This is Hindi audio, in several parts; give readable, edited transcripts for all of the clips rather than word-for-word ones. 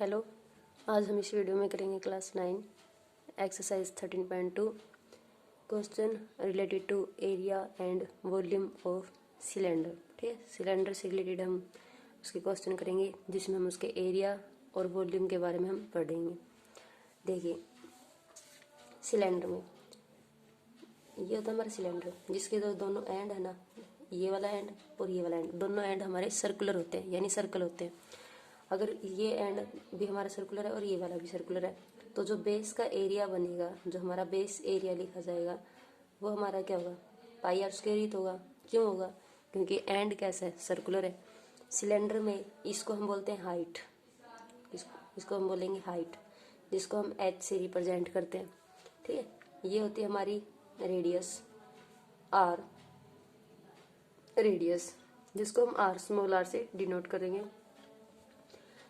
हेलो। आज हम इस वीडियो में करेंगे class 9 exercise 13.2 question related to area and volume of cylinder. ठीक है, सिलेंडर से रिलेटेड हम उसके क्वेश्चन करेंगे जिसमें हम उसके एरिया और वॉल्यूम के बारे में हम पढ़ेंगे। देखिए, सिलेंडर में ये होता है हमारा सिलेंडर जिसके दोनों एंड है ना, ये वाला एंड और ये वाला एंड, दोनों एंड हमारे सर्कुलर होते हैं यानी सर्कल होते हैं। अगर ये एंड भी हमारा सर्कुलर है और ये वाला भी सर्कुलर है तो जो बेस का एरिया बनेगा, जो हमारा बेस एरिया लिखा जाएगा वो हमारा क्या होगा, पाई आर स्क्वायर ही तो होगा। क्यों होगा? क्योंकि एंड कैसा है, सर्कुलर है। सिलेंडर में इसको हम बोलते हैं हाइट, इसको हम बोलेंगे हाइट, जिसको हम एच से रिप्रेजेंट करते हैं। ठीक है, ये होती है हमारी रेडियस आर, रेडियस जिसको हम आर स्मॉल आर से डिनोट करेंगे।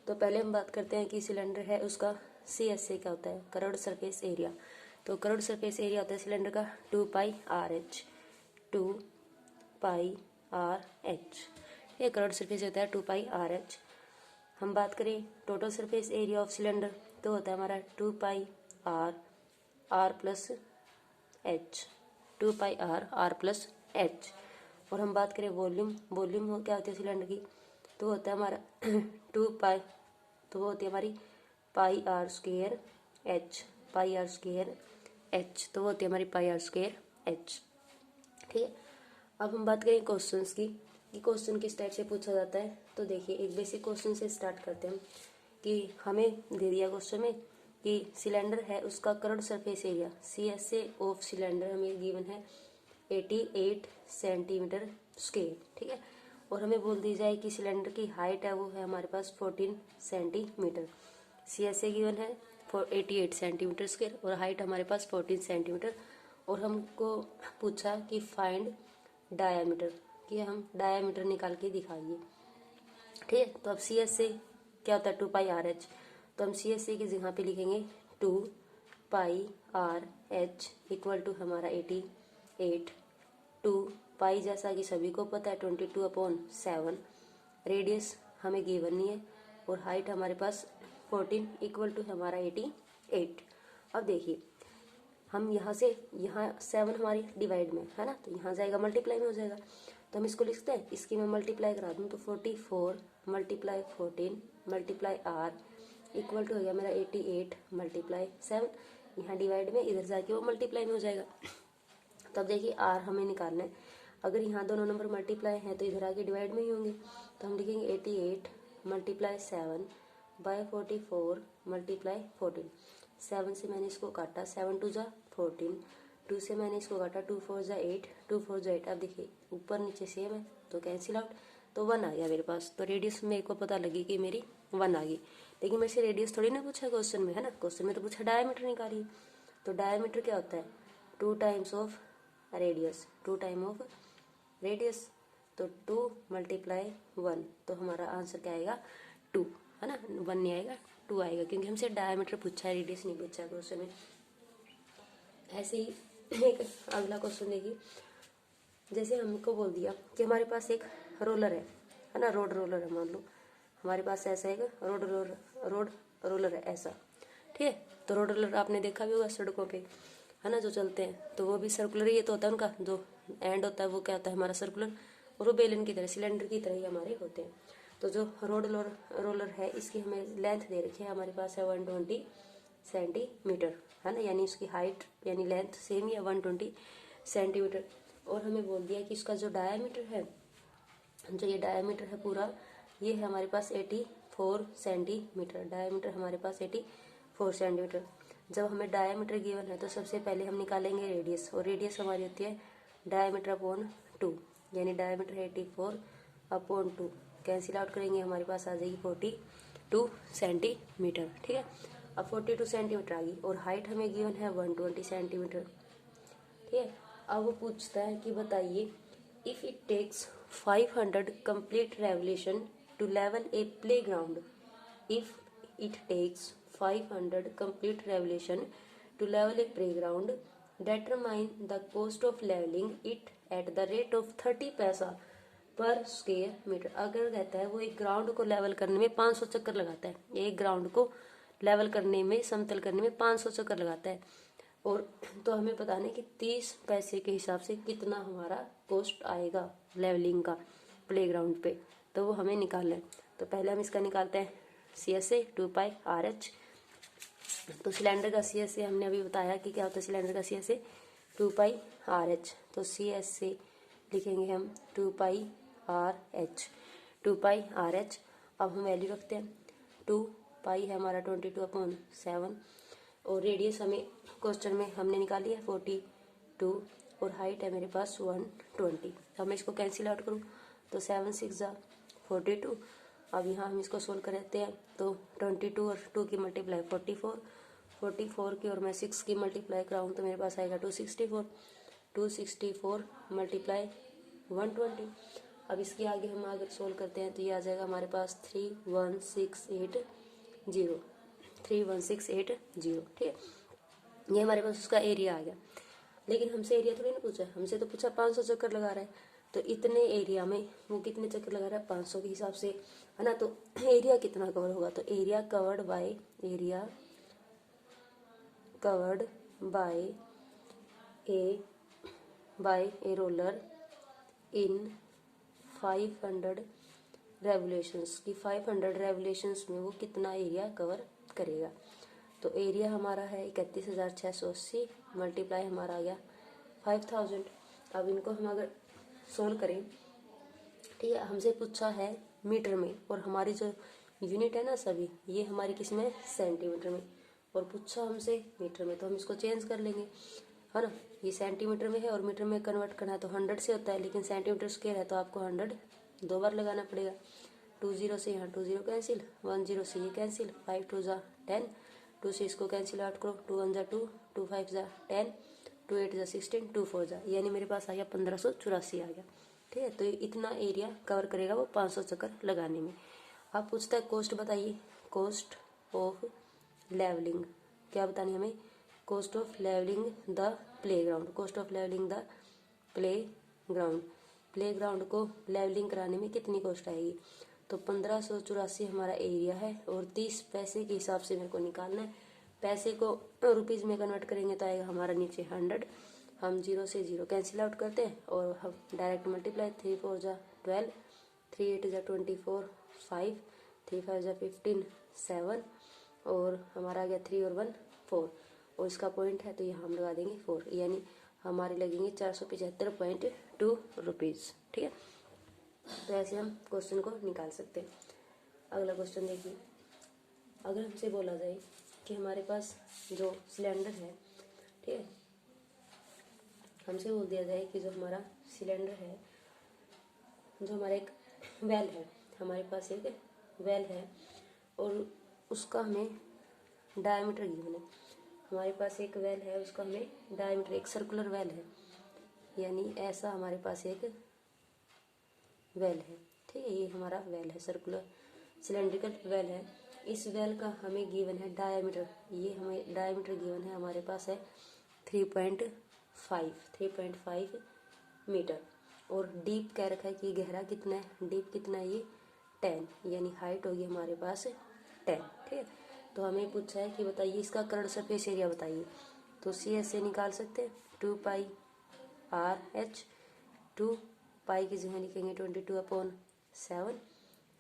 तो पहले हम बात करते हैं कि सिलेंडर है उसका CSA क्या होता है, कर्व्ड सरफेस एरिया। तो कर्व्ड सरफेस एरिया होता है सिलेंडर का 2πRH, 2πRH। ये कर्व्ड सरफेस होता है 2πRH। हम बात करें total surface area of cylinder तो होता है हमारा 2πR R plus H, 2πR R plus H। और हम बात करें वॉल्यूम, वॉल्यूम हो क्या होती है सिलेंडर की, तो होता है हमारा 2π, तो वो होती है हमारी pi R square H, pi R square H, तो वो होती है हमारी पाई आर स्क्वेयर एच। ठीक है, अब हम बात करें क्वेश्चंस की कि क्वेश्चन किस टाइप से पूछा जाता है। तो देखिए, एक बेसिक क्वेश्चन से स्टार्ट करते हैं कि हमें दे दिया क्वेश्चन में कि सिलेंडर है उसका curved surface area CSA of cylinder हमें गिवन है 88 सेंटीमीटर स्क्वायर। ठीक है, और हमें बोल दी जाए कि सिलेंडर की हाइट है वो है हमारे पास 14 सेंटीमीटर। CSA गिवन है 88 सेंटीमीटर स्क्वायर और हाइट हमारे पास 14 सेंटीमीटर। और हमको पूछा कि फाइंड डायामीटर, कि हम डायामीटर निकाल के दिखाइए। ठीक है, तो अब CSA क्या होता है 2πRH, तो हम CSA की जगह पे लिखेंगे 2πRH इक्वल टू हमारा 88, 2 पाई जैसा कि सभी को पता है 22/7। रेडियस हमें गिवन नहीं है और हाइट हमारे पास 14 इक्वल टू हमारा 88। अब देखिए, हम यहाँ से यहाँ 7 हमारी डिवाइड में है ना, तो यहाँ जाएगा मल्टीप्लाई में हो जाएगा। तो हम इसको लिखते हैं, इसकी मैं मल्टीप्लाई करा दूँ तो 44 multiply 14 multiply R equal to हो गया मेरा 88 मल्टीप्लाई 7। यहाँ डिवाइड में, इधर जाके वो मल्टीप्लाई में हो जाएगा। तो अब देखिए R हमें निकालना है। अगर यहाँ दोनों नंबर मल्टीप्लाई हैं तो इधर आके डिवाइड में ही होंगे। तो हम लिखेंगे 88 मल्टीप्लाई 7 बाय 44 मल्टीप्लाई 14। 7 से मैंने इसको काटा, 7 2 जा 14, 2 से मैंने इसको काटा, 2 4 जा 8, 2 4 जा 8। अब देखिए ऊपर नीचे सेम है तो कैंसिल आउट, तो 1 आ गया मेरे पास। तो रेडियस मेरे को पता लगी कि मेरी 1 आ गई। लेकिन मेरे से रेडियस थोड़ी ना पूछा क्वेश्चन में, है ना, क्वेश्चन में तो पूछा डायमीटर निकालिए। तो डायमीटर क्या होता है 2 times of radius, 2 time of radius, तो 2 मल्टीप्लाई 1, तो हमारा आंसर क्या आएगा 2, है ना, 1 नहीं आएगा 2 आएगा, क्योंकि हमसे डायमीटर पूछा है, रेडियस नहीं पूछा है क्वेश्चन में। ऐसे ही एक अगला क्वेश्चन देखिए, जैसे हमको बोल दिया कि हमारे पास एक रोलर है ना, रोड रोलर है, मान लो हमारे पास ऐसा एक रोड रोलर है ऐसा। ठीक है, तो रोड रोलर आपने देखा भी होगा सड़कों पे, है ना, जो चलते हैं, तो वो भी सर्कुलर ही तो होता है, उनका जो एंड होता है वो क्या होता है हमारा सर्कुलर, और वो बेलन की तरह सिलेंडर की तरह ही हमारे होते हैं। तो जो रोड रोलर है इसकी हमें लेंथ दे रखी है, हमारे पास है 120 सेंटीमीटर, है ना, यानी उसकी हाइट यानी लेंथ सेम ही है 120 सेंटीमीटर। और हमें बोल दिया कि इसका जो डायामीटर है, जो ये डायामीटर है पूरा, ये है हमारे पास 84 सेंटीमीटर। डायामीटर हमारे पास 84 सेंटीमीटर। जब हमें डायामीटर गिवन है तो सबसे पहले हम निकालेंगे रेडियस, और रेडियस हमारी होती है डायामीटर अपॉन 2, यानी डायामीटर है 84 अपॉन 2, कैंसिल आउट करेंगे हमारे पास आ जाएगी 42 सेंटीमीटर। ठीक है, अब 42 सेंटीमीटर आ गई और हाइट हमें गिवन है 120 सेंटीमीटर। ठीक है, अब वो पूछता है कि बताइए if it takes 500 complete revolution to level a playground, if it takes 500 complete revolution to level a playground, determine the cost of leveling it at the rate of 30 पैसा पर स्क्वायर मीटर। अगर कहता है वो एक ग्राउंड को लेवल करने में 500 चक्कर लगाता है, एक ग्राउंड को लेवल करने में, समतल करने में 500 चक्कर लगाता है, और तो हमें बताना है कि 30 पैसे के हिसाब से कितना हमारा कॉस्ट आएगा लेवलिंग का प्लेग्राउंड पे, तो वो हमें निकालना है। तो पहले हम इसका निकालते हैं CSA 2πRH। तो सिलेंडर का CSA हमने अभी बताया कि क्या होता है सिलेंडर का CSA 2πRH। तो CSA लिखेंगे हम 2πRH 2πRH। अब हम वैल्यू रखते हैं, 2 पाई है हमारा 22/7, और रेडियस हमें क्वेश्चन में हमने निकाली है 42, और हाइट है मेरे पास 120। तो मैं इसको कैंसिल आउट करूँ तो 7 6 42। अब यहाँ हम इसको सोल्व करते हैं तो 22 और 2 की मल्टीप्लाई 44 की, और मैं 6 की मल्टीप्लाई कराऊँ तो मेरे पास आएगा 264 मल्टीप्लाई 120। अब इसके आगे हम अगर सोल्व करते हैं तो ये आ जाएगा हमारे पास 31680 31680। ठीक है, ये हमारे पास उसका एरिया आ गया। लेकिन हमसे एरिया थोड़ी ना पूछा, हमसे तो पूछा 500 चक्कर लगा रहा है, तो इतने एरिया में वो कितने चक्कर लगा रहा है 500 के हिसाब से, है ना। तो एरिया कितना कवर होगा, तो area covered by a roller in 500 revolutions की 500 रेवोल्यूशंस में वो कितना एरिया कवर करेगा। तो एरिया हमारा है 31,680 मल्टीप्लाई हमारा आ गया 5000। अब इनको हम अगर सोल्व करें, ठीक है, हमसे पूछा है मीटर में, और हमारी जो यूनिट है ना सभी, ये हमारी किस में सेंटीमीटर में, और पूछा हमसे मीटर में, तो हम इसको चेंज कर लेंगे, है ना। ये सेंटीमीटर में है और मीटर में कन्वर्ट करना है तो 100 से होता है, लेकिन सेंटीमीटर स्क्वायर है तो आपको 100 2 बार लगाना पड़ेगा। 20 से यहाँ 20 कैंसिल, 10 से ये कैंसिल, 5 2 10, 2 से इसको कैंसिल आउट करो, 2 1 2, 2 5 10, 2 8 16, 2 4 यानी मेरे पास आ गया 1584 आ गया। ठीक है, तो इतना एरिया कवर करेगा वो 500 चक्कर लगाने में। आप पूछता है कोस्ट बताइए, कोस्ट ऑफ लेवलिंग, क्या बतानी हमें, cost of levelling the playground, cost of levelling the playground, playground को लेवलिंग कराने में कितनी कॉस्ट आएगी। तो 1584 हमारा एरिया है, और 30 पैसे के हिसाब से मेरे को निकालना है। पैसे को रुपीज़ में कन्वर्ट करेंगे तो आएगा हमारा नीचे 100। हम 0 से 0 कैंसिल आउट करते हैं और हम डायरेक्ट मल्टीप्लाई, 3 4 12, 3 8 24, 5, 3 5 15, 7, और हमारा आ गया 3 और 1 4, और इसका पॉइंट है तो यहाँ हम लगा देंगे 4, यानी हमारे लगेंगे 475.2 रुपीज़। ठीक है, तो ऐसे हम क्वेश्चन को निकाल सकते हैं। अगला क्वेश्चन देखिए, अगर हमसे बोला जाए कि हमारे पास जो सिलेंडर है, ठीक है, हमसे बोल दिया जाए कि जो हमारा सिलेंडर है, जो हमारा एक वेल है, हमारे पास एक वेल है और उसका हमें डायमीटर गिवन है। हमारे पास एक वेल है, उसका हमें डायमीटर, एक सर्कुलर वेल है, यानी ऐसा हमारे पास एक वेल है। ठीक है, ये हमारा वेल है, सर्कुलर सिलेंड्रिकल वेल है। इस वेल का हमें गिवन है डायमीटर, ये हमें डायमीटर गिवन है हमारे पास है 3.5 मीटर, और डीप कह रखा है कि गहरा कितना है, डीप कितना है, ये 10, यानी हाइट होगी हमारे पास 10। ठीक है, तो हमें पूछा है कि बताइए इसका करंट सरफेस एरिया बताइए। तो CS से निकाल सकते हैं 2πRH, 2 पाई की जगह लिखेंगे 22/7,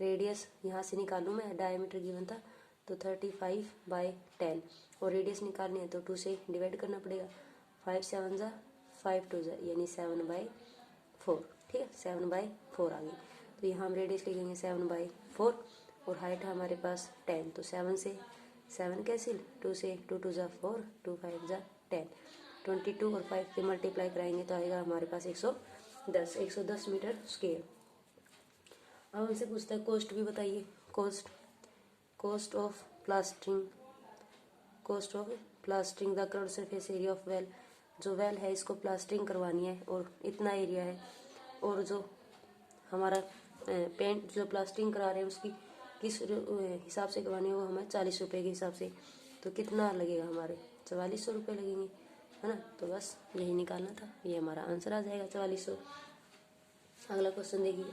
रेडियस यहाँ से निकालूँ मैं, डायमीटर गिवन था तो 35/10, और रेडियस निकालनी है तो 2 से डिवाइड करना पड़ेगा, 5 7 5 2 यानी 7/4। ठीक है, 7/4 आ गई, तो यहाँ हम रेडियस लिखेंगे 7/4, और हाइट है हमारे पास 10, तो 7 से 7 कैंसिल, 2 से 2 2 4, 2 5 10, 22 और 5 के मल्टीप्लाई कराएंगे तो आएगा हमारे पास 110 मीटर स्क्वायर। अब हमसे पूछता है कॉस्ट भी बताइए, cost of plastering the current surface area of well, जो वेल है इसको प्लास्टरिंग करवानी है और इतना एरिया है, और जो हमारा पेंट जो प्लास्टरिंग करा रहे हैं उसकी किस हिसाब से करवानी है, वो हमें 40 रुपये के हिसाब से, तो कितना लगेगा हमारे 4400 रुपये लगेंगे, है ना। तो बस यही निकालना था, ये हमारा आंसर आ जाएगा 4400। अगला क्वेश्चन देखिए,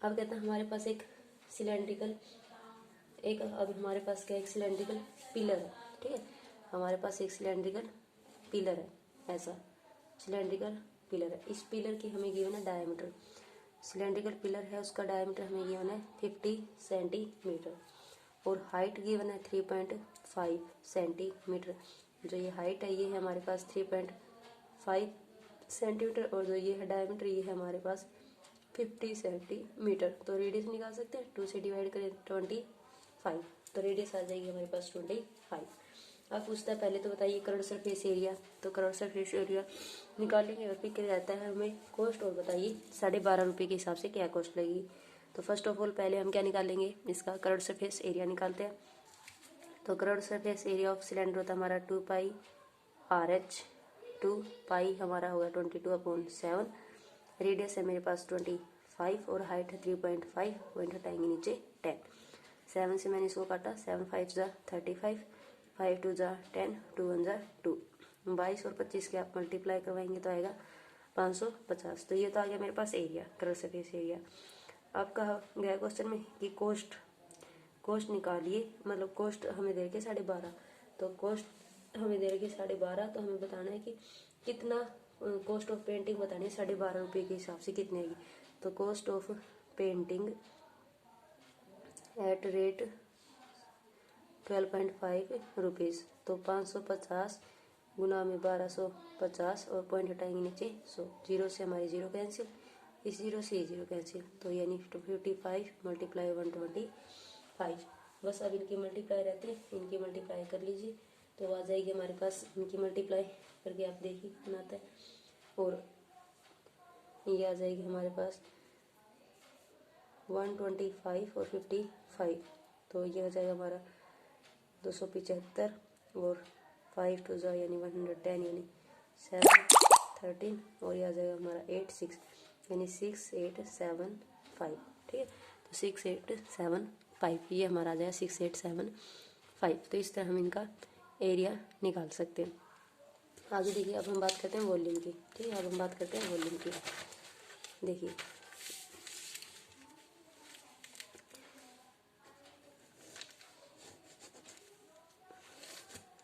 अब कहते हैं हमारे पास एक सिलेंड्रिकल अब हमारे पास क्या एक सिलेंड्रिकल पिलर है, ठीक है। हमारे पास एक सिलेंड्रिकल पिलर है, ऐसा सिलेंड्रिकल पिलर है। इस पिलर की हमें गिवन है डायमीटर, सिलेंड्रिकल पिलर है उसका डायमीटर हमें गिवन है 50 सेंटीमीटर और हाइट गिवन है 3.5 सेंटीमीटर। जो ये हाइट है ये है हमारे पास 3.5 सेंटीमीटर और जो ये है डायमीटर ये है हमारे पास 50 सेंटीमीटर। तो रेडियस निकाल सकते हैं, 2 से डिवाइड करें 25, तो रेडियस आ जाएगी हमारे पास 25। अब पूछता है पहले तो बताइए करोड़ सरफेस एरिया, तो करोड़ सरफेस एरिया निकालेंगे और फिर क्या रहता है हमें कॉस्ट, और बताइए 12.5 रुपये के हिसाब से क्या कॉस्ट लगेगी। तो फर्स्ट ऑफ ऑल पहले हम क्या निकालेंगे, इसका करोड़ सरफेस एरिया निकालते हैं। तो crore surface area of cylinder होता है हमारा 2 पाई RH, 2 पाई हमारा होगा 22/7, रेडियस है मेरे पास 25 और हाइट है 3.5, पॉइंट हटाएंगे नीचे 10, 7 से मैंने इसको काटा, 7 5 जा 35, 5 2 जा 10, 2 1 जा 2, 22 और 25 के आप मल्टीप्लाई करवाएंगे तो आएगा 550। तो ये तो आ गया मेरे पास एरिया, करोड़ सरफेस एरिया। अब कहा गया क्वेश्चन में कि कॉस्ट निकालिए, मतलब कॉस्ट हमें दे रखी 12.5, तो कॉस्ट हमें दे रखी 12.5, तो हमें बताना है कि कितना कॉस्ट ऑफ पेंटिंग बतानी है 12.5 रुपये के हिसाब से कितने आएगी। तो cost of painting at rate 12.5 rupees, तो 550 गुना में 1250 और पॉइंट हटाएंगे नीचे 100, जीरो से हमारी जीरो कैंसिल, इस जीरो से ये जीरो कैंसिल, तो यानी 55 मल्टीप्लाई 125। बस अब इनकी मल्टीप्लाई रहती है, इनकी मल्टीप्लाई कर लीजिए तो आ जाएगी हमारे पास, इनकी मल्टीप्लाई करके आप देखिए बनाता है, और ये आ जाएगी हमारे पास 125 और 55, तो ये हो जाएगा हमारा 275 और 5 2 जा यानी 110 यानी 7 13 और ये आ जाएगा हमारा 8 6 यानी 6875, ठीक है। तो 6875 ये हमारा आ जाएगा 6875। तो इस तरह हम इनका एरिया निकाल सकते हैं। आगे देखिए अब हम बात करते हैं वॉल्यूम की, ठीक है। अब हम बात करते हैं वॉल्यूम की, देखिए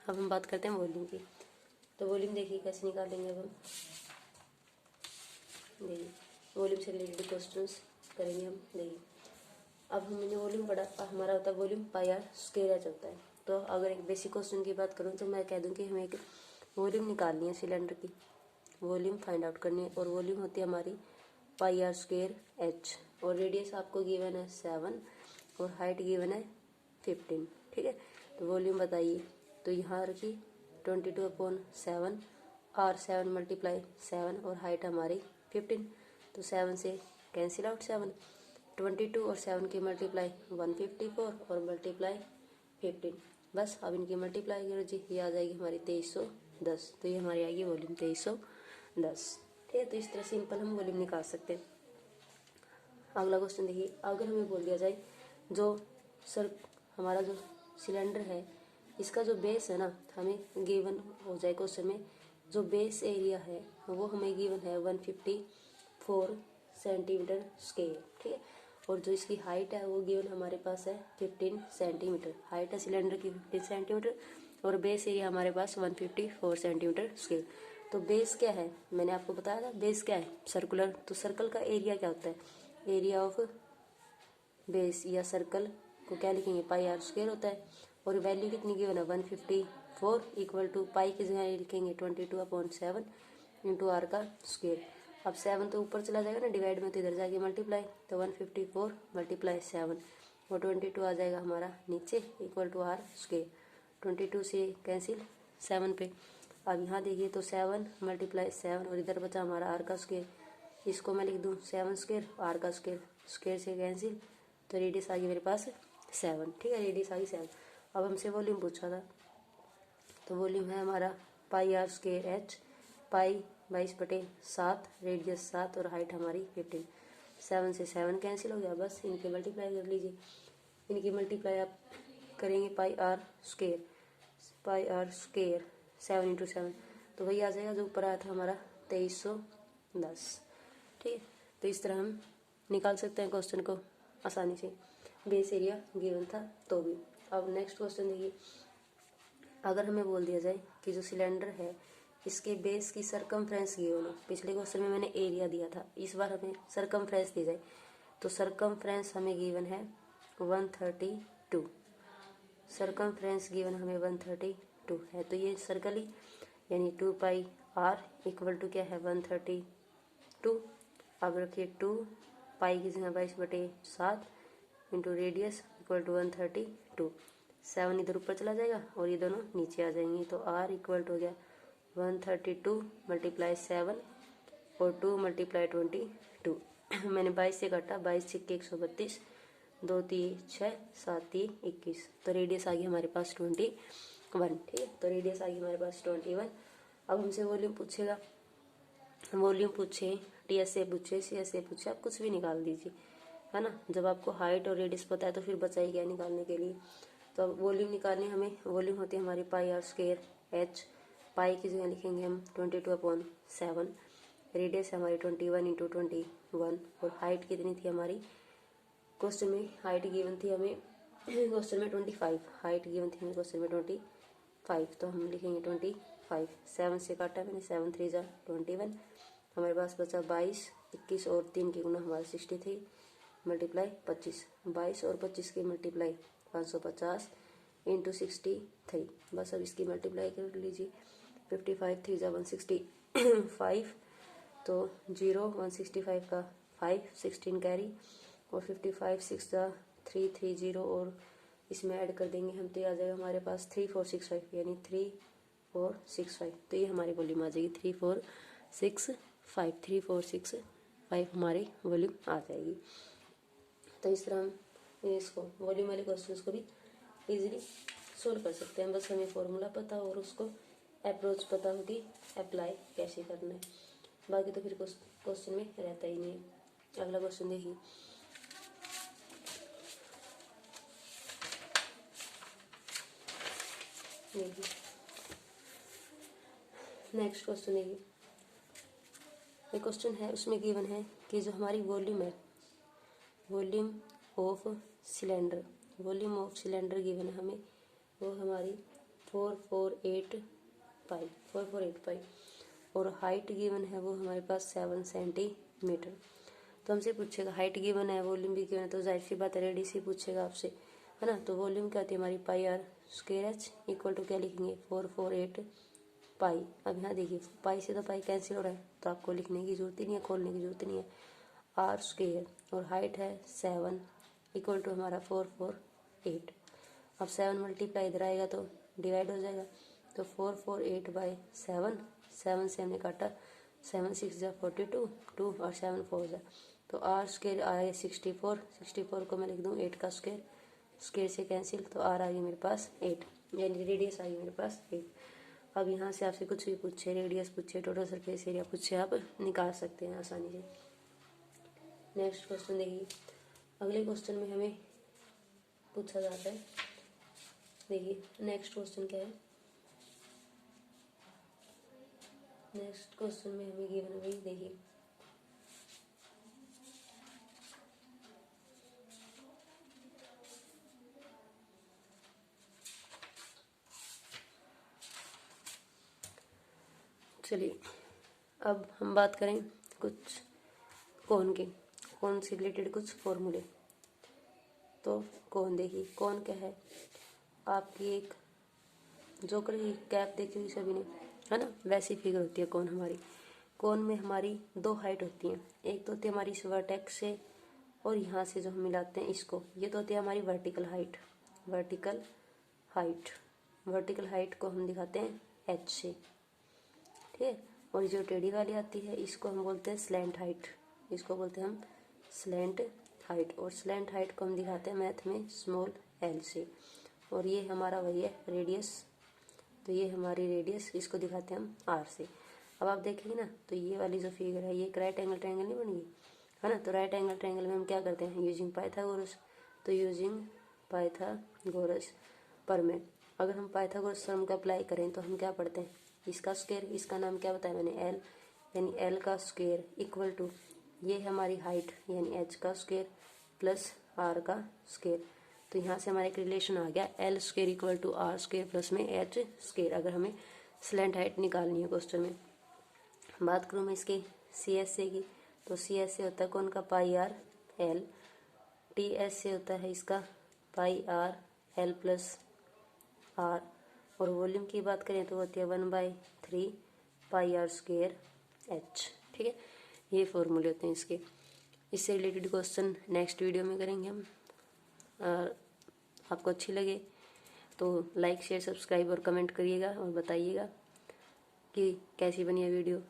अब हम बात करते हैं वॉल्यूम की। तो वॉल्यूम देखिए कैसे निकालेंगे, अब हम देखिए वॉल्यूम से रिलेटेड क्वेश्चंस करेंगे हम। देखिए अब हमने वॉल्यूम पढ़ा, हमारा होता है volume pi are square h होता है। तो अगर एक बेसिक क्वेश्चन की बात करूँ तो मैं कह दूँ कि हमें एक वॉल्यूम निकालनी है सिलेंडर की, वॉल्यूम फाइंड आउट करनी है, और वॉल्यूम होती है हमारी पाई आर स्क्वायर एच, और रेडियस आपको गिवन है 7 और हाइट गिवन है 15, ठीक है। तो वॉल्यूम बताइए, तो यहाँ रखी 22/7 और 7 मल्टीप्लाई 7 और हाइट हमारी 15, तो 7 से कैंसिल आउट 7, 22 और 7 की मल्टीप्लाई 154 और मल्टीप्लाई 15, बस अब इनकी मल्टीप्लाई करो जी, ये आ जाएगी हमारी 2310, तो ये हमारी आएगी वॉल्यूम 2310, ठीक है। तो इस तरह सिंपल हम वॉल्यूम निकाल सकते हैं। अगला क्वेश्चन देखिए, अगर हमें बोल दिया जाए जो हमारा जो सिलेंडर है इसका जो बेस है ना, हमें गिवन हो जाए क्वेश्चन में जो बेस एरिया है वो हमें गिवन है 154 सेंटीमीटर स्क्वायर, ठीक है। और जो इसकी हाइट है वो गिवन हमारे पास है 15 सेंटीमीटर, हाइट है सिलेंडर की 15 सेंटीमीटर और बेस एरिया हमारे पास 154 सेंटीमीटर स्क्वायर। तो बेस क्या है, मैंने आपको बताया था बेस क्या है, सर्कुलर। तो सर्कल का एरिया क्या होता है, एरिया ऑफ बेस या सर्कल को क्या लिखेंगे, पाई आर स्क्वायर होता है, और वैल्यू कितनी गिवन है 154 इक्वल टू पाई की जगह लिखेंगे 22/7 इंटू आर का स्क्वायर। अब 7 तो ऊपर चला जाएगा ना डिवाइड में, तो इधर जाके मल्टीप्लाई, तो 154 मल्टीप्लाई 7 और 22 आ जाएगा हमारा नीचे इक्वल टू आर स्क्वायर, 22 से कैंसिल 7 पे। अब यहाँ देखिए तो 7 मल्टीप्लाई 7 और इधर बचा हमारा आर का स्क्वायर, इसको मैं लिख दूँ 7 स्क्वायर आर का स्क्वायर, स्क्वायर से कैंसिल, तो रेडियस आ गई मेरे पास 7, ठीक है, रेडियस आ गई 7। अब हमसे वॉल्यूम पूछा था, तो वॉल्यूम है हमारा pi are square H, pi 22/7, radius 7 और हाइट हमारी 15, 7 से 7 कैंसिल हो गया, बस इनकी मल्टीप्लाई कर लीजिए। इनकी मल्टीप्लाई आप करेंगे पाई आर स्क्वायर 7 इंटू 7, तो वही आ जाएगा जो ऊपर आया था हमारा 2310, ठीक है। तो इस तरह हम निकाल सकते हैं क्वेश्चन को आसानी से, बेस एरिया गिवन था तो भी। अब नेक्स्ट क्वेश्चन देखिए, अगर हमें बोल दिया जाए कि जो सिलेंडर है इसके बेस की सरकमफ्रेंस गिवन हो, पिछले क्वेश्चन में मैंने एरिया दिया था, इस बार हमें सरकमफ्रेंस दी जाए, तो सरकमफ्रेंस हमें गिवन है 132। सरकमफ्रेंस गिवन हमें 132 है, तो ये सर्कल ही, यानी 2 पाई आर इक्वल टू क्या है 132। अब रखिए 2 पाई की जगह 22/7 इंटू रेडियस इक्वल टू 132। 7 इधर ऊपर चला जाएगा और ये दोनों नीचे आ जाएंगे, तो आर इक्वल टू हो गया 132 मल्टीप्लाई 7 और 2 मल्टीप्लाई 22। मैंने 22 से काटा, 22 छक्के 132, 2 3 6 7 3 21, तो रेडियस आ गई हमारे पास 21। ठीक है, तो रेडियस आ गई हमारे पास 21। अब हमसे वॉल्यूम पूछेगा, वॉल्यूम पूछे, टीएसए पूछे, सीएसए पूछे, आप कुछ भी निकाल दीजिए, है ना। जब आपको हाइट और रेडियस पता है तो फिर बचा ही क्या निकालने के लिए। तो अब वॉल्यूम निकालने, हमें वॉल्यूम होती है हमारी पाई आर स्क्वायर एच, पाई की जगह लिखेंगे हम 22/7, रेडियस है हमारी 21 इंटू 21, और हाइट कितनी थी हमारी, क्वेश्चन में हाइट गिवन थी हमें क्वेश्चन में 25, हाइट गिवन थी हमें क्वेश्चन में 25, तो हम लिखेंगे 25। 7 से काटा मैंने, 7 3 जा 21, हमारे पास बचा 22, 21 और 3 की गुना हमारा 63 मल्टीप्लाई 25, 22 और 25 की मल्टीप्लाई 550 इंटू 63। बस अब इसकी मल्टीप्लाई कर लीजिए, 55 3 जा 165, तो 0 165 का 5 16 कैरी, और 55 6 जा 330, और इसमें ऐड कर देंगे हम, तो ये आ जाएगा हमारे पास 3465, यानी 3465। तो ये हमारी वॉल्यूम आ जाएगी 3465, 3465 हमारी वॉल्यूम आ जाएगी। तो इस तरह हम इसको वॉल्यूम वाले क्वेश्चंस को भी इजीली सोल्व कर सकते हैं, बस हमें फॉर्मूला पता हो और उसको अप्रोच पता हो कि अप्लाई कैसे करना है, बाकी तो फिर क्वेश्चन में रहता ही नहीं। अगला क्वेश्चन देखिए, नेक्स्ट क्वेश्चन देखिए, ये क्वेश्चन है उसमें गिवन है कि जो हमारी वॉल्यूम है, volume of cylinder, volume of cylinder given है हमें, वो हमारी 448 पाई, और हाइट गिवन है वो हमारे पास 7 सेंटीमीटर। तो हमसे पूछेगा, हाइट गिवन है, वॉल्यूम भी गिवन है, तो जाहिर सी बात है रेडियस ही पूछेगा आपसे, है ना। तो वॉल्यूम क्या होती है हमारी pi are square H equal to क्या लिखेंगे 448 पाई। अब यहाँ देखिए पाई से तो पाई कैंसिल हो रहा है, तो आपको लिखने की जरूरत ही नहीं है, खोलने की जरूरत नहीं है, आर स्क्वायर और हाइट है 7 इक्वल टू हमारा 448। अब 7 मल्टीप्लाई इधर आएगा तो डिवाइड हो जाएगा, तो 448/7, 7 से हमने काटा, 7 6 जा 42, 2 और 7 4 जा, तो आर स्क्वायर आया 64, 64 को मैं लिख दूँ 8 का स्क्वायर, स्क्वायर से कैंसिल, तो आर आ गई मेरे पास 8, यानी रेडियस आ गई मेरे पास 8। अब यहाँ से आपसे कुछ भी पूछे, रेडियस पूछे, टोटल सरफेस एरिया पूछे, आप निकाल सकते हैं आसानी से। नेक्स्ट क्वेश्चन देखिए, अगले क्वेश्चन में हमें पूछा जाता है, देखिए नेक्स्ट क्वेश्चन क्या है, नेक्स्ट क्वेश्चन में हमें गिवन है, देखिए चलिए अब हम बात करें कुछ कोन के, कोन से रिलेटेड कुछ फॉर्मूले। तो कोन देखिए, कोन क्या है, आपकी एक जोकर की कैप देखी हुई सभी ने, है ना, वैसी फिगर होती है कोन हमारी। कोन में हमारी 2 हाइट होती हैं, एक तो होती है हमारी इस वर्टेक्स से और यहाँ से जो हम मिलाते हैं इसको, ये तो होती है हमारी vertical height, vertical height, vertical height को हम दिखाते हैं एच से, ठीक है। और जो टेढ़ी वाली आती है इसको हम बोलते हैं स्लैंट हाइट, इसको बोलते हैं हम स्लैंट हाइट, और स्लैंट हाइट को हम दिखाते हैं मैथ में स्मॉल एल से। और ये हमारा वही है रेडियस, तो ये हमारी रेडियस, इसको दिखाते हैं हम आर से। अब आप देखेंगे ना, तो ये वाली जो फिगर है ये एक राइट एंगल ट्रायंगल नहीं बन गई, है ना। तो राइट एंगल ट्रायंगल में हम क्या करते हैं, यूजिंग पाइथागोरस, तो यूजिंग पाइथागोरस प्रमेय, अगर हम पाइथागोरस थ्योरम का अप्लाई करें तो हम क्या पढ़ते हैं, इसका स्क्वायर, इसका नाम क्या बताया मैंने एल, यानी एल का स्क्वायर इक्वल टू ये हमारी हाइट यानी h का स्क्वायर प्लस r का स्क्वायर। तो यहाँ से हमारा एक रिलेशन आ गया l square equal to r square plus में h स्क्वायर, अगर हमें स्लैंट हाइट निकालनी है क्वेश्चन में। बात करूँ मैं इसके सी एस से की, तो सी एस से होता है कौन का पाई आर एल, टी एस से होता है इसका पाई आर एल प्लस आर, और वॉल्यूम की बात करें तो होती है 1/3 पाई आर स्क्वायर एच। ठीक है, ये फॉर्मूले होते हैं इसके। इससे रिलेटेड क्वेश्चन नेक्स्ट वीडियो में करेंगे हम। और आपको अच्छी लगे तो लाइक शेयर सब्सक्राइब और कमेंट करिएगा और बताइएगा कि कैसी बनी है वीडियो।